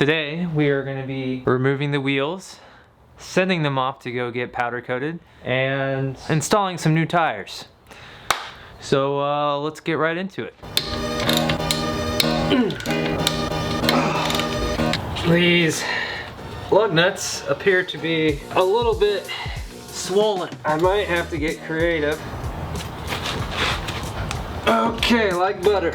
Today we are going to be removing the wheels, sending them off to go get powder coated, and installing some new tires. So let's get right into it. These lug nuts appear to be a little bit swollen. I might have to get creative. Okay, like butter.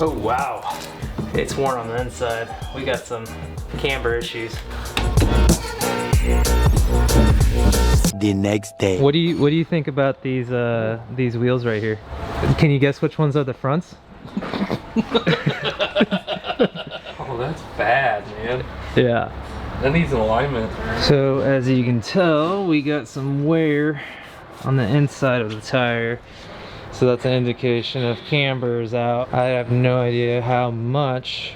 Oh wow, it's worn on the inside. We got some camber issues. The next day. What do you think about these wheels right here? Can you guess which ones are the fronts? Oh, that's bad, man. Yeah. That needs an alignment. So as you can tell, we got some wear on the inside of the tire. So that's an indication of camber is out. I have no idea how much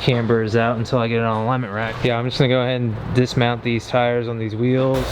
camber is out until I get it on alignment rack. Yeah, I'm just gonna go ahead and dismount these tires on these wheels.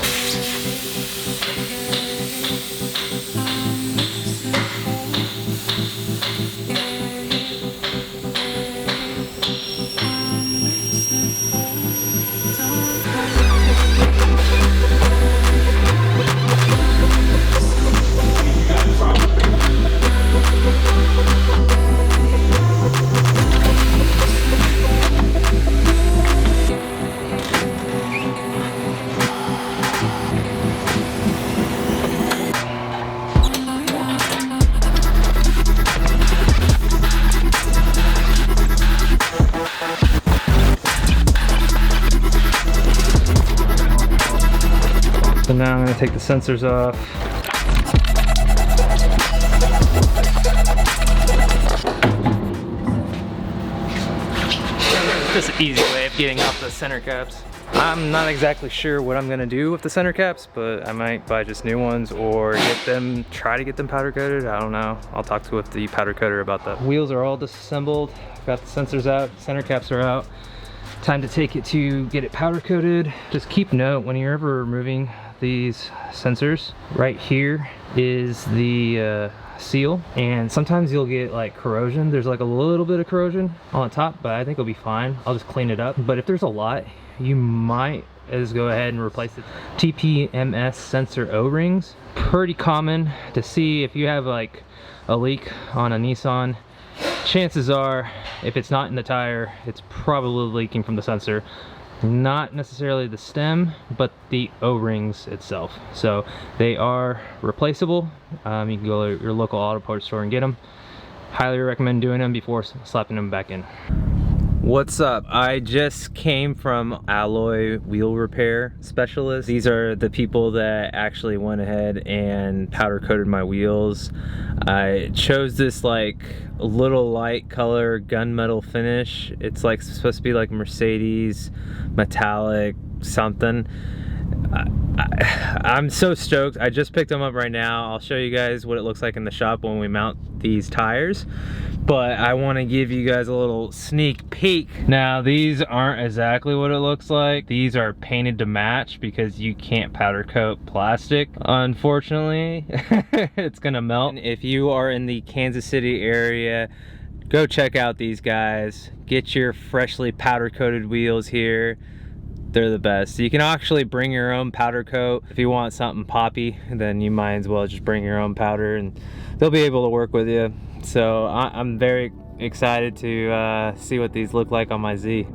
So now I'm going to take the sensors off. Just an easy way of getting off the center caps. I'm not exactly sure what I'm going to do with the center caps, but I might buy just new ones or try to get them powder coated. I don't know. I'll talk to the powder coater about that. Wheels are all disassembled. Got the sensors out, center caps are out. Time to take it to get it powder coated. Just keep note when you're ever removing these sensors, right here is the seal, and sometimes you'll get like corrosion. There's like a little bit of corrosion on the top, but I think it'll be fine. I'll just clean it up. But if there's a lot, you might as go ahead and replace it. TPMS sensor O-rings, pretty common to see if you have like a leak on a Nissan. Chances are, if it's not in the tire, it's probably leaking from the sensor. Not necessarily the stem, but the O-rings itself. So they are replaceable. You can go to your local auto parts store and get them. Highly recommend doing them before slapping them back in. What's up? I just came from Alloy Wheel Repair Specialist. These are the people that actually went ahead and powder coated my wheels. I chose this like little light color gunmetal finish. It's like supposed to be like Mercedes metallic something. I'm so stoked. I just picked them up right now. I'll show you guys what it looks like in the shop when we mount these tires. But I want to give you guys a little sneak peek. Now these aren't exactly what it looks like. These are painted to match because you can't powder coat plastic. Unfortunately, it's gonna melt. If you are in the Kansas City area, go check out these guys. Get your freshly powder coated wheels here. They're the best. You can actually bring your own powder coat. If you want something poppy, then you might as well just bring your own powder and they'll be able to work with you. So I'm very excited to see what these look like on my Z.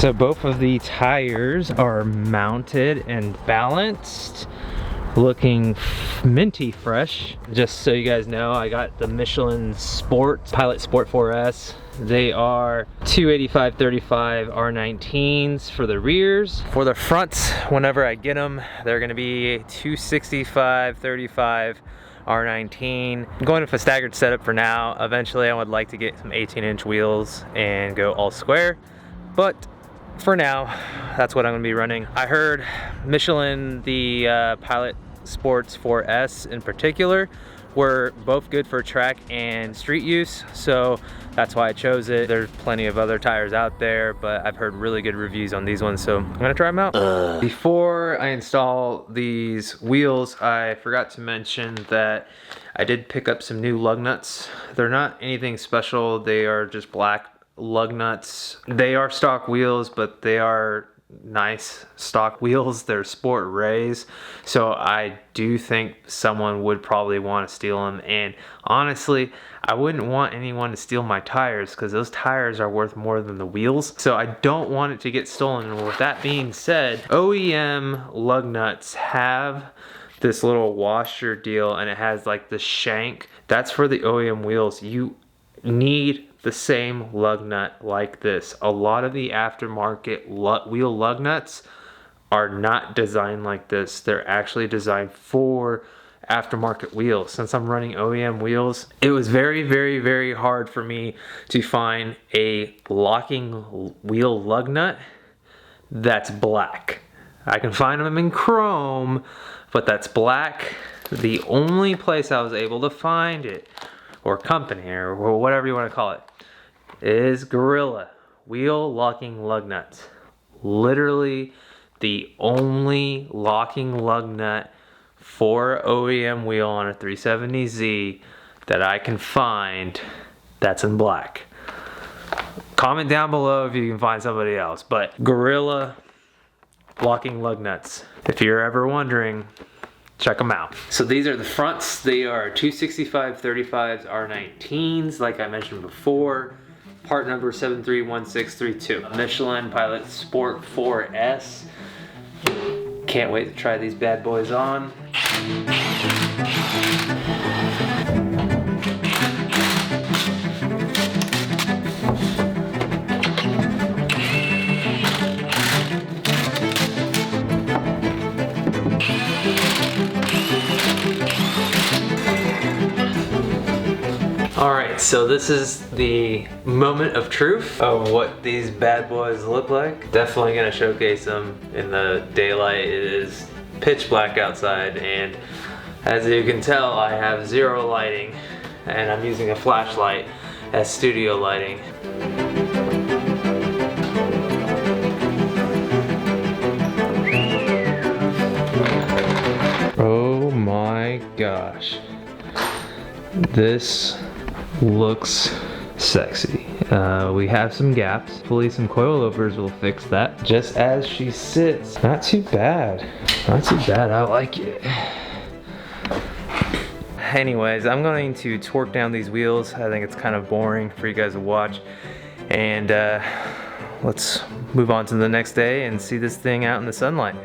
So both of the tires are mounted and balanced, looking minty fresh. Just so you guys know, I got the Michelin Pilot Sport 4S. They are 285/35 R19s for the rears. For the fronts, whenever I get them, they're gonna be 265/35 R19. I'm going with a staggered setup for now. Eventually I would like to get some 18-inch wheels and go all square, but for now, that's what I'm gonna be running. I heard Michelin, the Pilot Sports 4S in particular, were both good for track and street use, so that's why I chose it. There's plenty of other tires out there, but I've heard really good reviews on these ones, so I'm gonna try them out. Before I install these wheels, I forgot to mention that I did pick up some new Lugnuts. They're not anything special, they are just black Lugnuts. They are stock wheels, but they are nice stock wheels. They're sport rays, so I do think someone would probably want to steal them, and honestly I wouldn't want anyone to steal my tires because those tires are worth more than the wheels, so I don't want it to get stolen. And with that being said, OEM Lugnuts have this little washer deal, and it has like the shank. That's for the OEM wheels. You need the same lug nut like this. A lot of the aftermarket wheel lug nuts are not designed like this. They're actually designed for aftermarket wheels. Since I'm running OEM wheels, it was very hard for me to find a locking wheel lug nut that's black. I can find them in chrome, but that's black. The only place I was able to find it, or company, or whatever you want to call it, is Gorilla wheel locking lug nuts. Literally the only locking lug nut for OEM wheel on a 370Z that I can find that's in black. Comment down below if you can find somebody else, but Gorilla locking lug nuts. If you're ever wondering, check them out. So these are the fronts. They are 265/35s R19s, like I mentioned before. Part number 731632. Michelin Pilot Sport 4S. Can't wait to try these bad boys on. Alright, so this is the moment of truth of what these bad boys look like. Definitely gonna showcase them in the daylight. It is pitch black outside, and as you can tell, I have zero lighting, and I'm using a flashlight as studio lighting. Oh my gosh. This looks sexy. We have some gaps. Hopefully some coilovers will fix that. Just as she sits. Not too bad. Not too bad. I like it. Anyways, I'm going to torque down these wheels. I think it's kind of boring for you guys to watch. And let's move on to the next day and see this thing out in the sunlight.